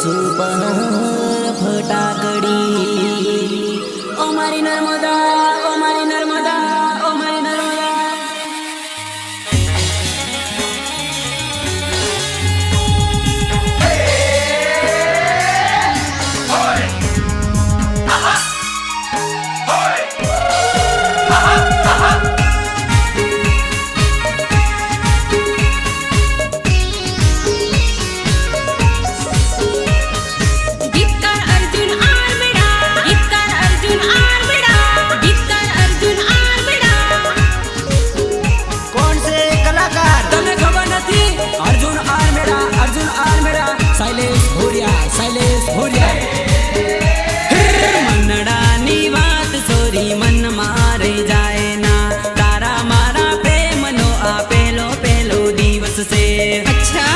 Super फटाकडी ओ मारी नर्मदा ओ मारी नर्मदा ओ मारी नर्मदा। शैलेश भोरिया मनडानी बात सोरी मन मारे जाए ना तारा मारा प्रेम नो आ पहलो पहलो दिवस से। अच्छा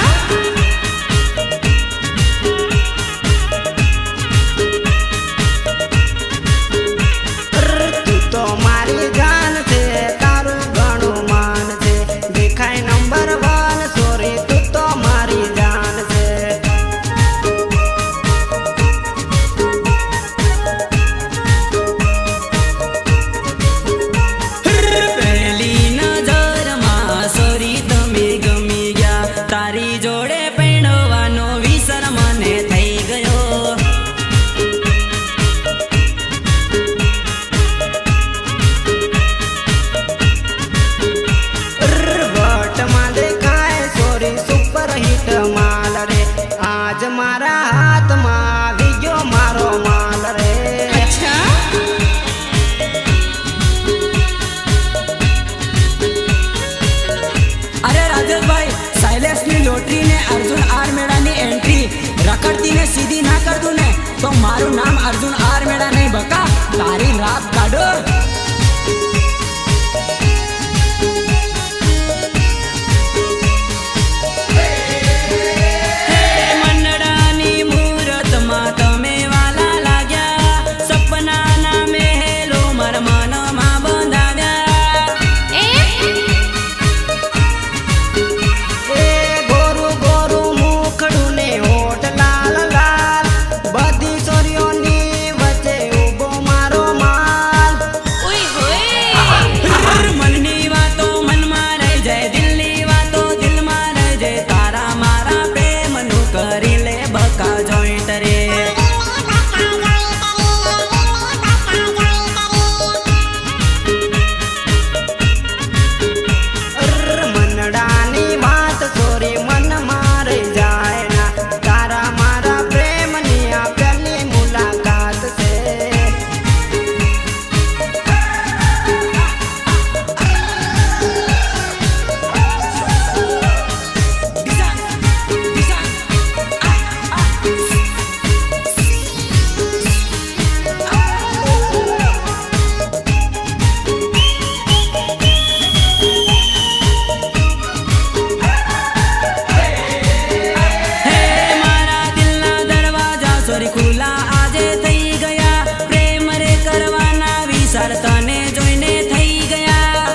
तू तो मारी जान थे तारू घणो मान थे देखाय नंबर 1 सोरी तू तो मारी जान थे। पहली नजर માં સોરી તમે ગમી ગયા તારી જોડે પહેણવાનો વિસર મને થઈ ગયો। वट में देखाय सोरी सुपर हिट माल रे आज मारा हाथ में આવી ગયો મારો માલ रे। अच्छा અરે રાજેશભાઈ શૈલેષ ની લોટરી ને અર્જુન આર મેળા ની એન્ટ્રી રખડતી ને સીધી ના કર દઉં ને તો મારું નામ અર્જુન આર મેળા નહીં બકા તારી રાત કાઢો। મનડાની મુહૂર્તમાં તમે વાલા લાગ્યા સપનાના મહેલો મારા મનમાં બંધાવ્યા। એ ગોરું ગોરું મુખડું ને હોઠ લાલ લાલ બધી સોરીઓની વચ્ચે ઊભો મારો માલ। ओए होए મનની વાતો મનમાં રહી જાય દિલની વાતો દિલમાં રહી જાય તારા મારા પ્રેમનું કરી લે બકા જોઈન્ટ રે। મનડાની વાત સોરી મન મારે જાય ના તારા મારા પ્રેમની આ પહેલી મુલાકાત છે। હે મારા દિલના દરવાજા સોરી ખુલ્લા આજે થઈ ગયા પ્રેમ રે કરવાના વિચાર તને જોઈને થઈ ગયા।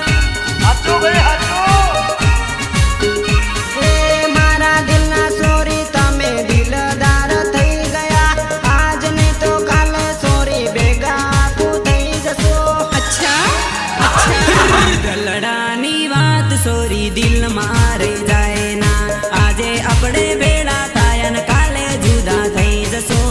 એ મારા દિલના સોરી તમે દિલદાર થઈ ગયા આજ નહીં તો કાલે સોરી ભેગા આપું થઈ જશો। अच्छा अच्छा દલડાની વાત સોરી દિલમાં રહી જાય ના આજે આપણે ભેળા થાય ને કાલે જુદા થઈ જશો।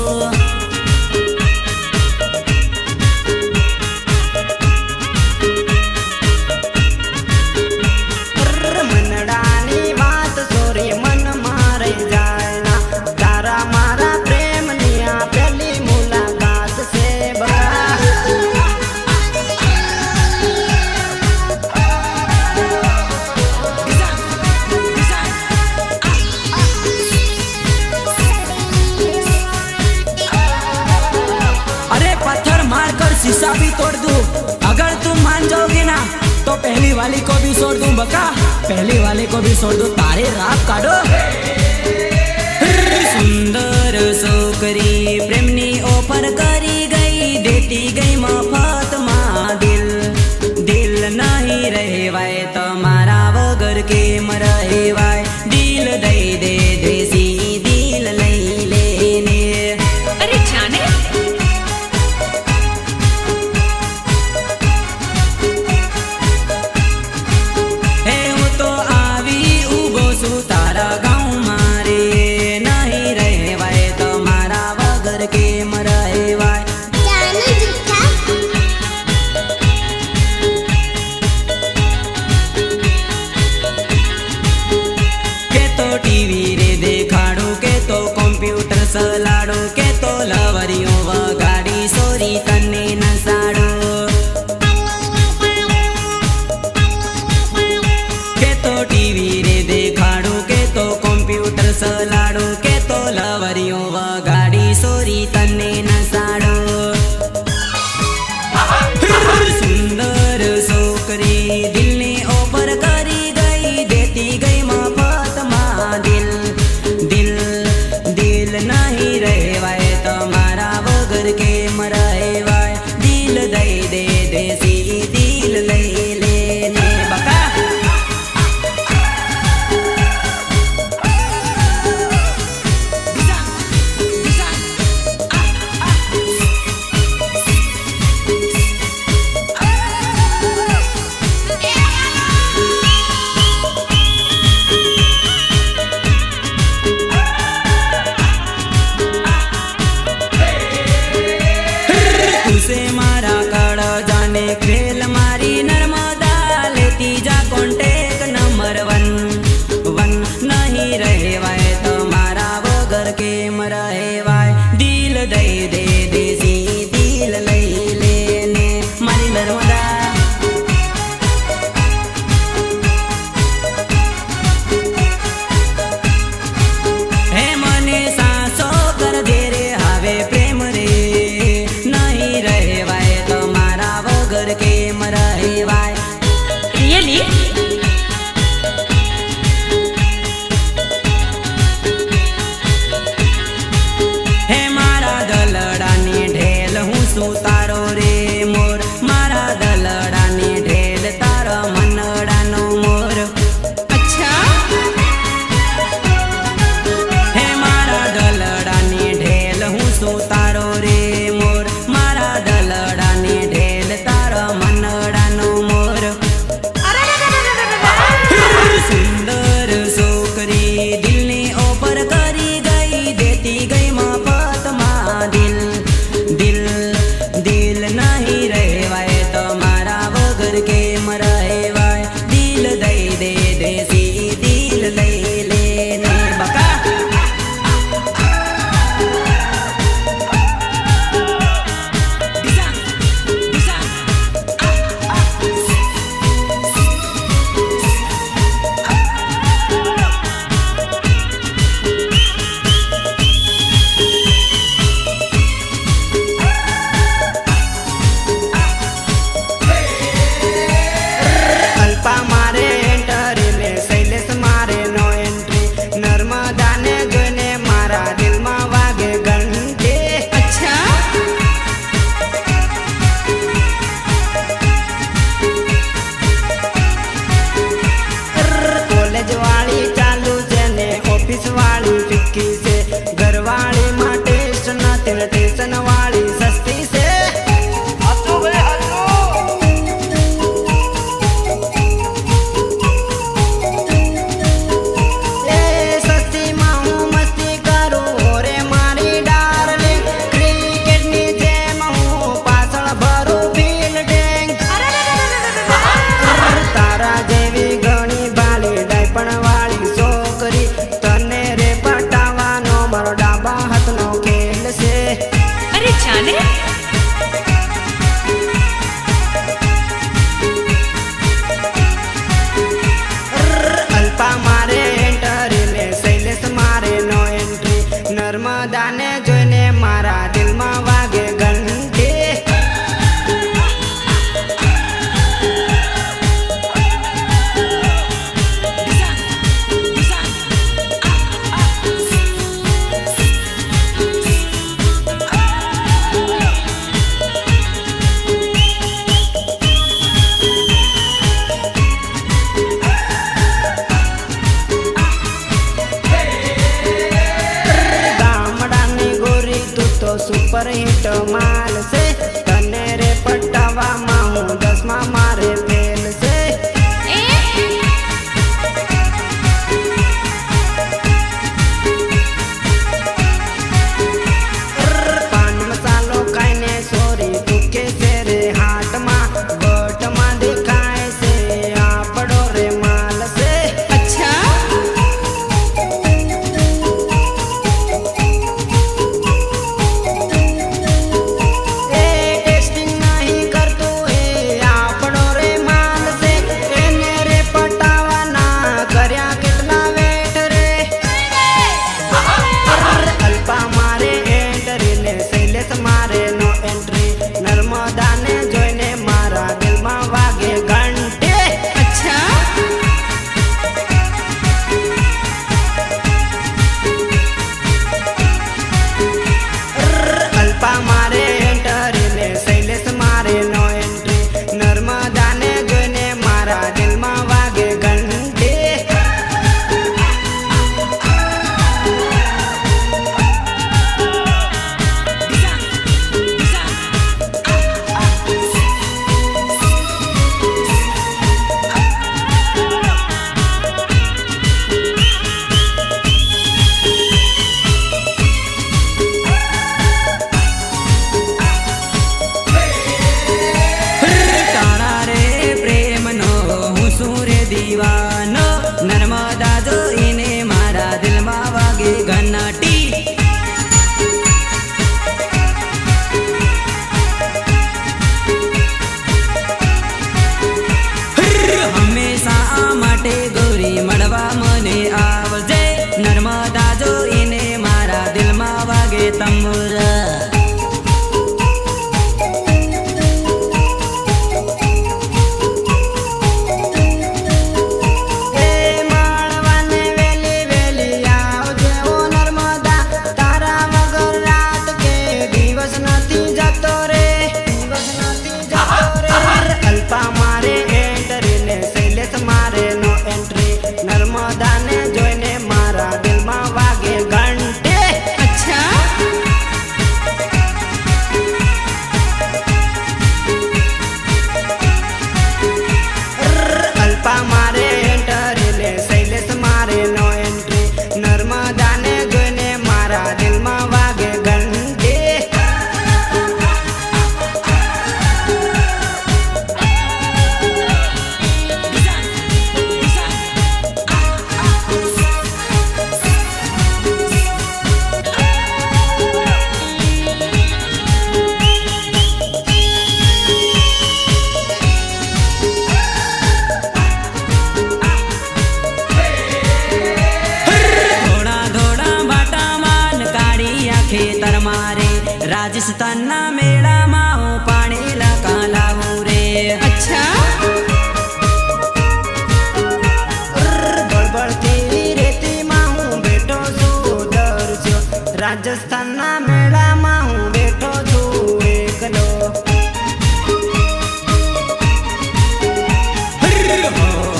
મનડાની વાત સોરી મન મારે જાય ના તારા મારા પ્રેમની આ પહેલી મુલાકાત છે બકા। अरे पत्थर मार कर शीशा भी तोड़ दूं अगर तुम मान जाओगे ना तो पहली वाली को भी छोड़ दूं बका पहली वाली को भी छोड़ दूं तारे रात काढो। सुंदर छोकरी प्रेमनी ऑफर करी गई देती गई मफत માં દિલ દિલ નહીં રહેવાય તમારા વગર કેમ રહેવાય દિલ દઈ દે દેસી દિલ લઈ લેને। સલાડો કે તો લવરીઓ વગાડી સોરી તને નસાડો કે તો ટીવી રે દેખાડો કે તો કોમ્પ્યુટર સલાડો કે તો લવરીઓ વગાડી સોરી તને નસાડો સુંદર છોકરી દિલને ઓફર કરી ગઈ દેતી ગઈ મફતમાં દિલ દિલ દિલ નહીં રહેવાય તમારા વગર કેમ રહેવાય દિલ દઈ દે દેસી દિલ લઈ લે ને બકા તુસે મારા કળ જાને ખેલ મારી નર્મદા લેતી જા કોન્ટેક નંબર 1 નહીં રહેવાય તમારા વગર કેમ રહેવાય દિલ દઈ દે દેસી દિલ લઈ લે ને મારી નર્મદા હે મને સાસો કર દે રે હવે પ્રેમ રે નહીં રહેવાય તમારા વગર કેમ રહેવાય રિયલી હે મારા દલડાની ઢેલ હું શું તારો રે મોર મારા દલડાની ઢેલ તારા મનડાનો મોર અચ્છા હે મારા દલડાની ઢેલ હું શું તારો રે મોર મારા દલડાની ઢેલ તારા મનડાનો મોર રાજસ્થાનના મેળામાં હું પાણી લાકા લાવું રે. अच्छा બળબળતી રેતીમાં હું બેઠો છું દરસ્યો. રાજસ્થાનના મેળામાં હું બેઠો છું એકલો.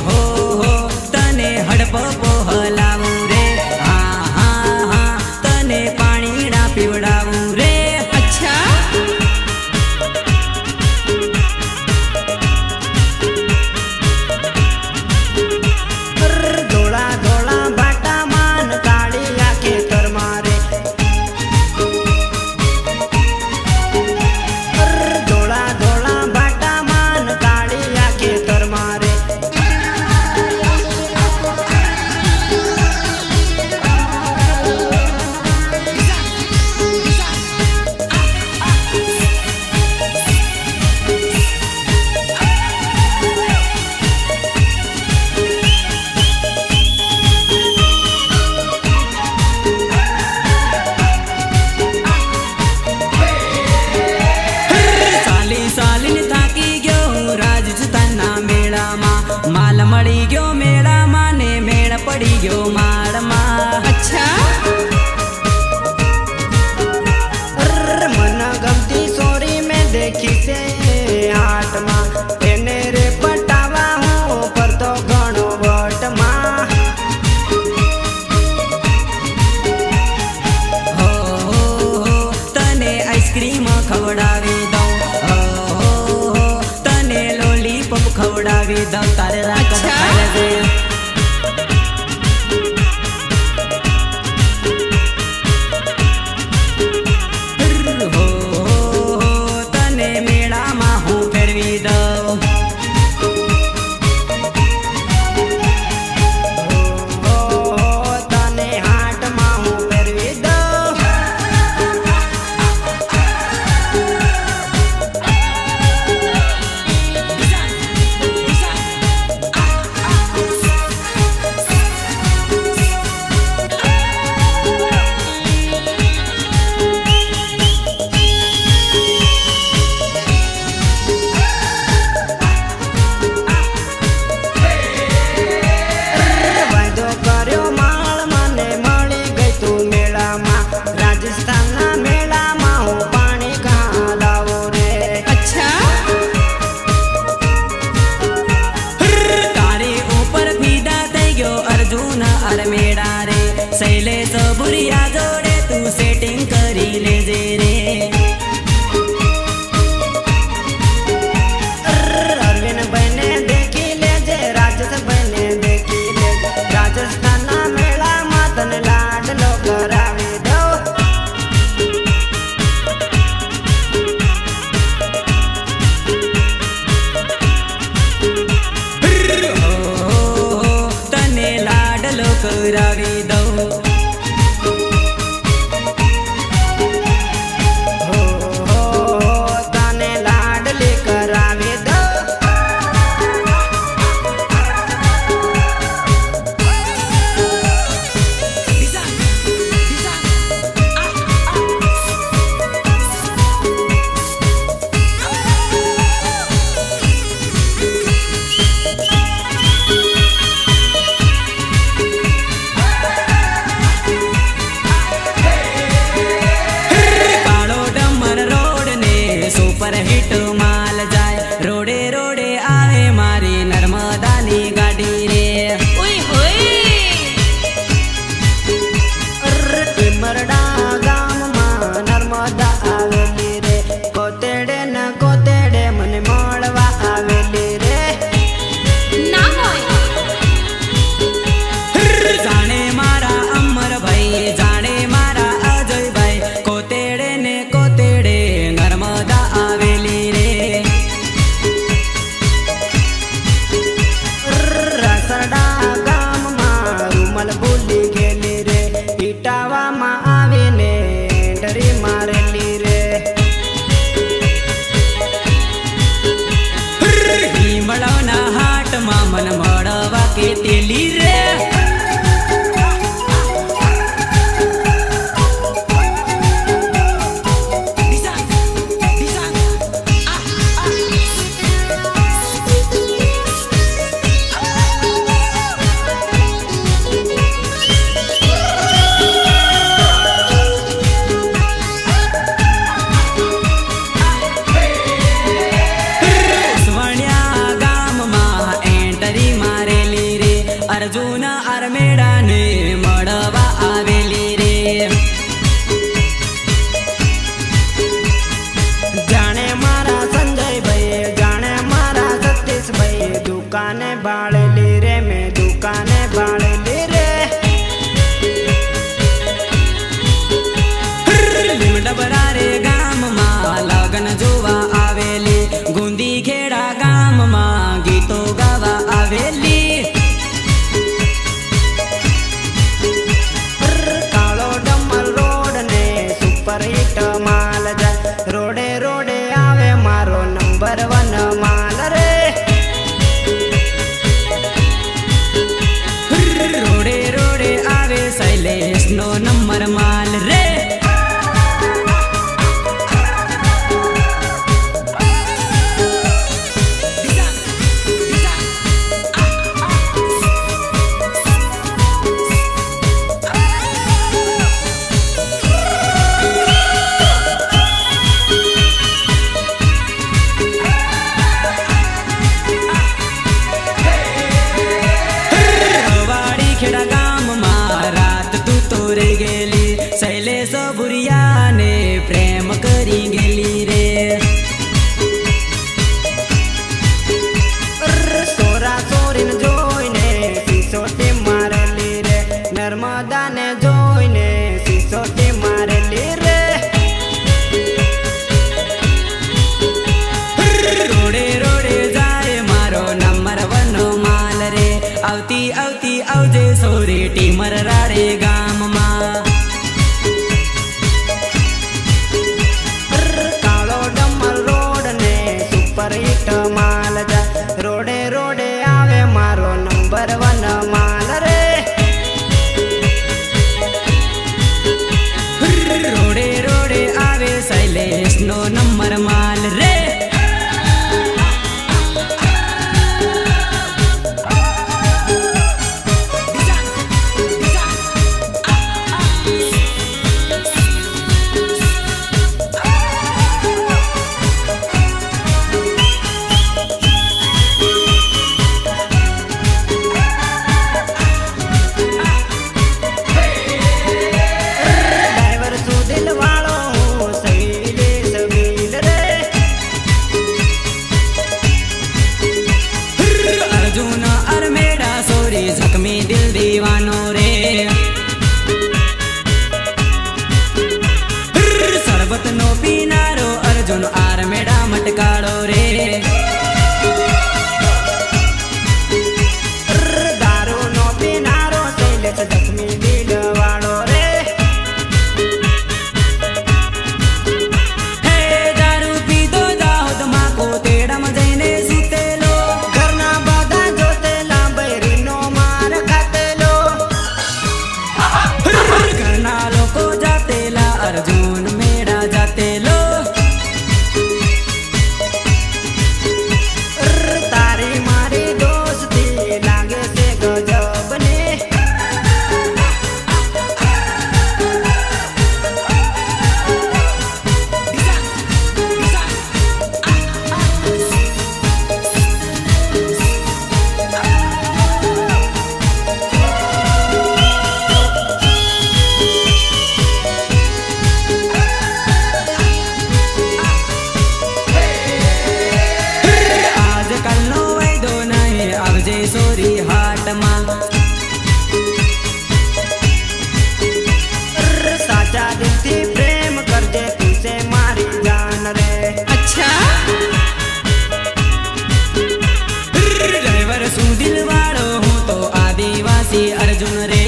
હો તને હડપ પોહલાવું રે. હા હા હા તને પાણીડા પીવડાવું રે. अच्छा ધોળા ધોળા બાટામાં ને કાળિયા ખેતર મારે. ધોળા ધોળા બાટામાં ને કાળિયા ખેતર મારે. સાલી સાલીને થાકી ગયો હું રાજસ્થાનના મેળામાં. માલ મળી ગયો મેળામાં ને મેળ પડી ગયો માળમાં. अच्छा મન ગમતી સોરી મેં દેખી છે હાટમાં. એને રે પટાવા હું ફરતો ઘણો વટમાં. હો તને આઈસ્ક્રીમ ખવડાવી દઉં. હો તને લોલીપોપ ખવડાવી દઉં. તારે રાખ અચ્છા. ખાઈ લેજે. હો તને મેળામાં હું ફેરવી દઉં. તને હાટમાં હું ફેરવી દઉં. અર્જુન આરમેડાને મળવા આવેલી રે. જાણે મારા સંજયભાઈ, જાણે મારા સતીશભાઈ, દુકાને બાળેલી રે, મેં દુકાને બાળેલી રે. ડબરા રે ગામમાં લગન જોવા આવેલી, ગુંદી ખેડા ગામમાં ગીતો ગાવા આવેલી. કાળો ડમર રોડ ને સુપર હિટ માલ જાય, રોડે રોડે આવે મારો નંબર 1 માલ રે. રોડે રોડે આવે શૈલેષ નો નંબર માલ રે. ખેડા ગામમાં રાત તું તો રહી ગયેલી, શૈલેષ ભુરિયાને પ્રેમ કરી ગયેલી રે. સોરા સોરીને જોઈને સિસોટી મારેલી રે, નર્મદાને જોઈને સિસોટી મારેલી રે. રોડે રોડે જાય મારો નંબર 1 માલ રે. આવતી આવતી આવજે સોરી ટીમર રાડે ગામમાં. કાળો ડમર રોડ ને સુપર હિટ માલ જાય, રોડે રોડે આવે મારો નંબર 1 માલ રે. રોડે રોડે આવે શૈલેષ નો નંબર માલ રે. ડ્રાઈવર સુધીલ વાળો શૈલેષ બીલ રે. અર્જુન આરમેડા સોરી જખમી દિલ દીવાનો રે. શરબત નો પીનારો અર્જુન આરમેડા મટકાળો રે. દારૂ નો પીનારો શૈલેષ જખમી દિલ વાળો રે. હે દારૂ પીધો દાહોદમાં કોતેડામાં જઈને સૂતેલો, ઘરના બધા જોતેલા બૈરીનો માર ખાતેલો. ઘરના લોકો જાતેલા અર્જુન મેળા જાતેલો. તારી મારી દોસ્તી લાગે છે ગજબની. આજકાલનો વાયદો નહીં આવજે સોરી હાટમાં. સાચા દિલથી પ્રેમ કરજે, તું છે મારી જાન રે. अच्छा ડ્રાઈવર સુધીલ વાળો હું તો આદિવાસી અર્જુન રે.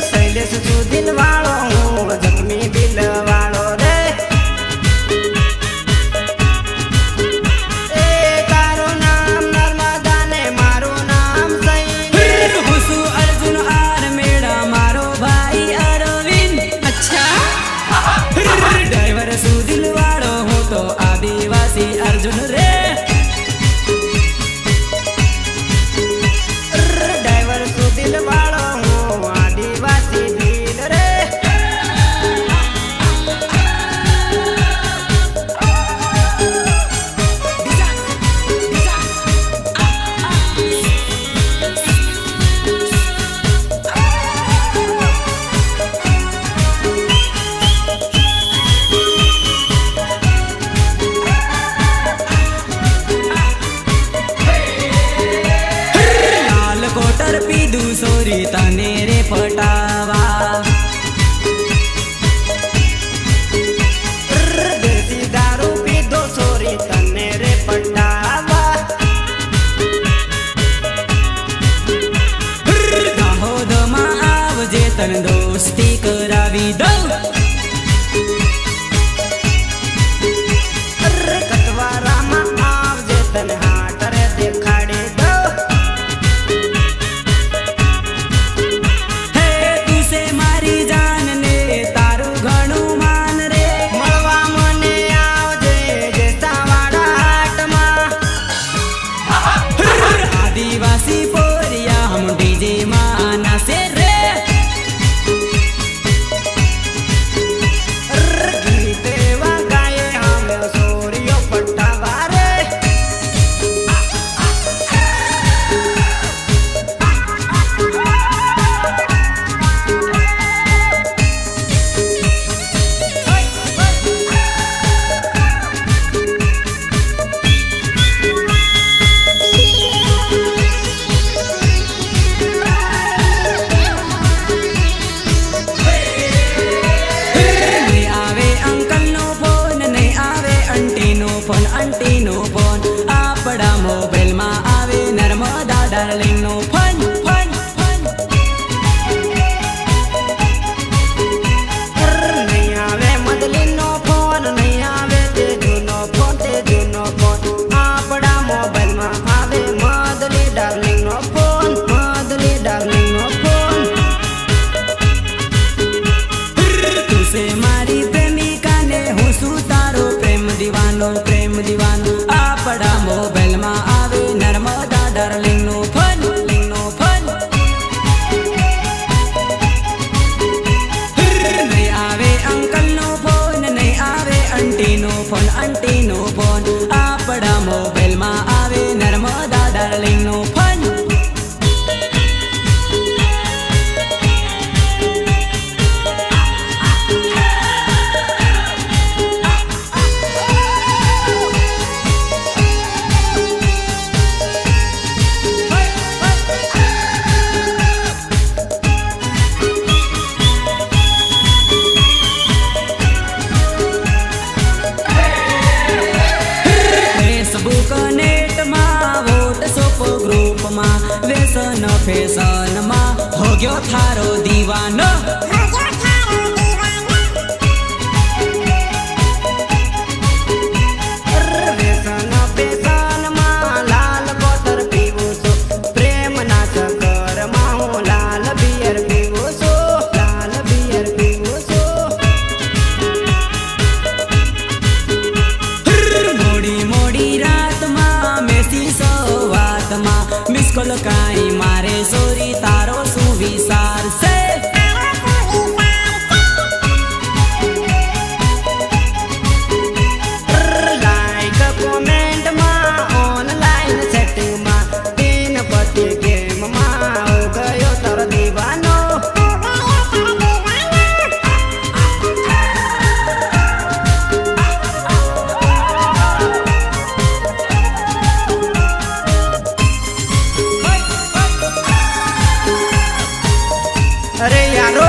શૈલેષ સુધીલ વાળો હું જખમી દિલ વાળો રે. એ તારું નામ આંટીનો ફોન આપણા મોબાઈલમાં આવે નર્મદા ડાર્લિંગનો ફોન ફોન ફોન નહીં આવે મદલીનો ફોન નહીં આવે તે જૂનો ફોન આપણા મોબાઈલમાં આવે મદલી ડાર્લિંગનો ફોન મદલી ડાર્લિંગનો ફોન તું છે મારી પ્રેમિકા ને હું છું તારો પ્રેમ દીવાનો આપણા મોબાઈલમાં આવે નર્મદા ડાર્લિંગનો ફોન લિંગનો ફોન નહીં આવે અંકલનો ફોન નહીં આવે આંટીનો ફોન આપણા મોબાઈલમાં આવે નર્મદા ડાર્લિંગનો ફોન વ્યસન ફેશનમાં હો ગયો થારો દીવાનો વ્યસન ફેશનમાં લાલ બોતલ પીવું છું પ્રેમના ચક્કરમાં હું લાલ બિયર પીવું છું મોડી મોડી રાતમાં મેસી સવાતમાં મિસ કોલ કાંઈ મારે સોરી તારો શું વિચાર છે લાઈક કોમેન્ટમાં ઓનલાઈન સેટિંગમાં તીન પતિ ગેમમાં હો ગયો તારો દીવાનો अरे यारो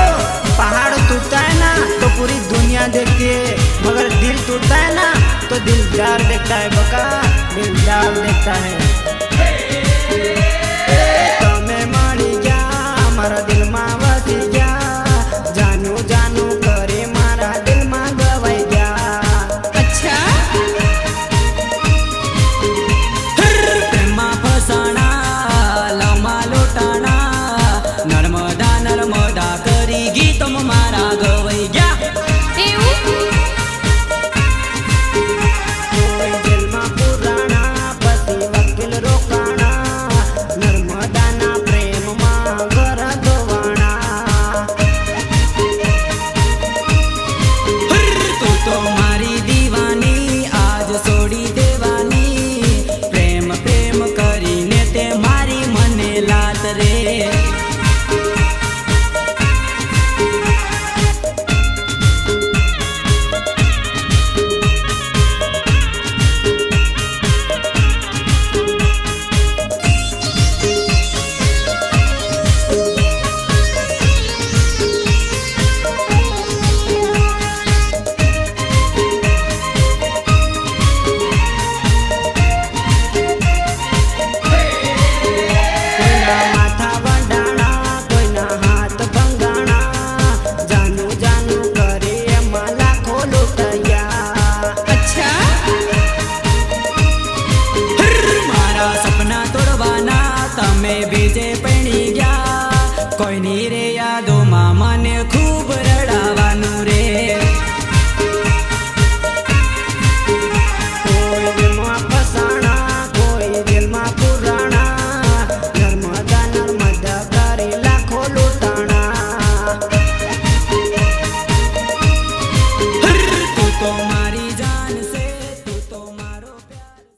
पहाड़ टूटता है ना तो पूरी दुनिया देखती है मगर दिल टूटता है ना तो दिलदार देखता है बका दिलदार देखता है तमे मળી ગયા મારા દિલમાં વસી ગયા જાનું જાનું કરે મારા દિલમાં ગવાઈ ગયા अच्छा પ્રેમમાં ફસાણા લવમાં લોટાણા નર્મદા કરી ગીતમાં મારા ગવાઈ ગયા એવું કોઈ જેલમાં પુરાણા પછી વકીલ રોકાણા નર્મદાના પ્રેમમાં ઘર ધોવાણા તું તો મારી દીવાની આજ છોડી દેવાની પ્રેમ પ્રેમ કરીને તે મારી મને લાત રે કોઈના માથા વડાણા કોઈના હાથ ભંગાણા જાનું જાનું કરે એમાં લાખો લૂંટાયા अच्छा મારા સપના તોડવાના તમે બીજે પડી ગયા કોઈની રે યાદોમાં મને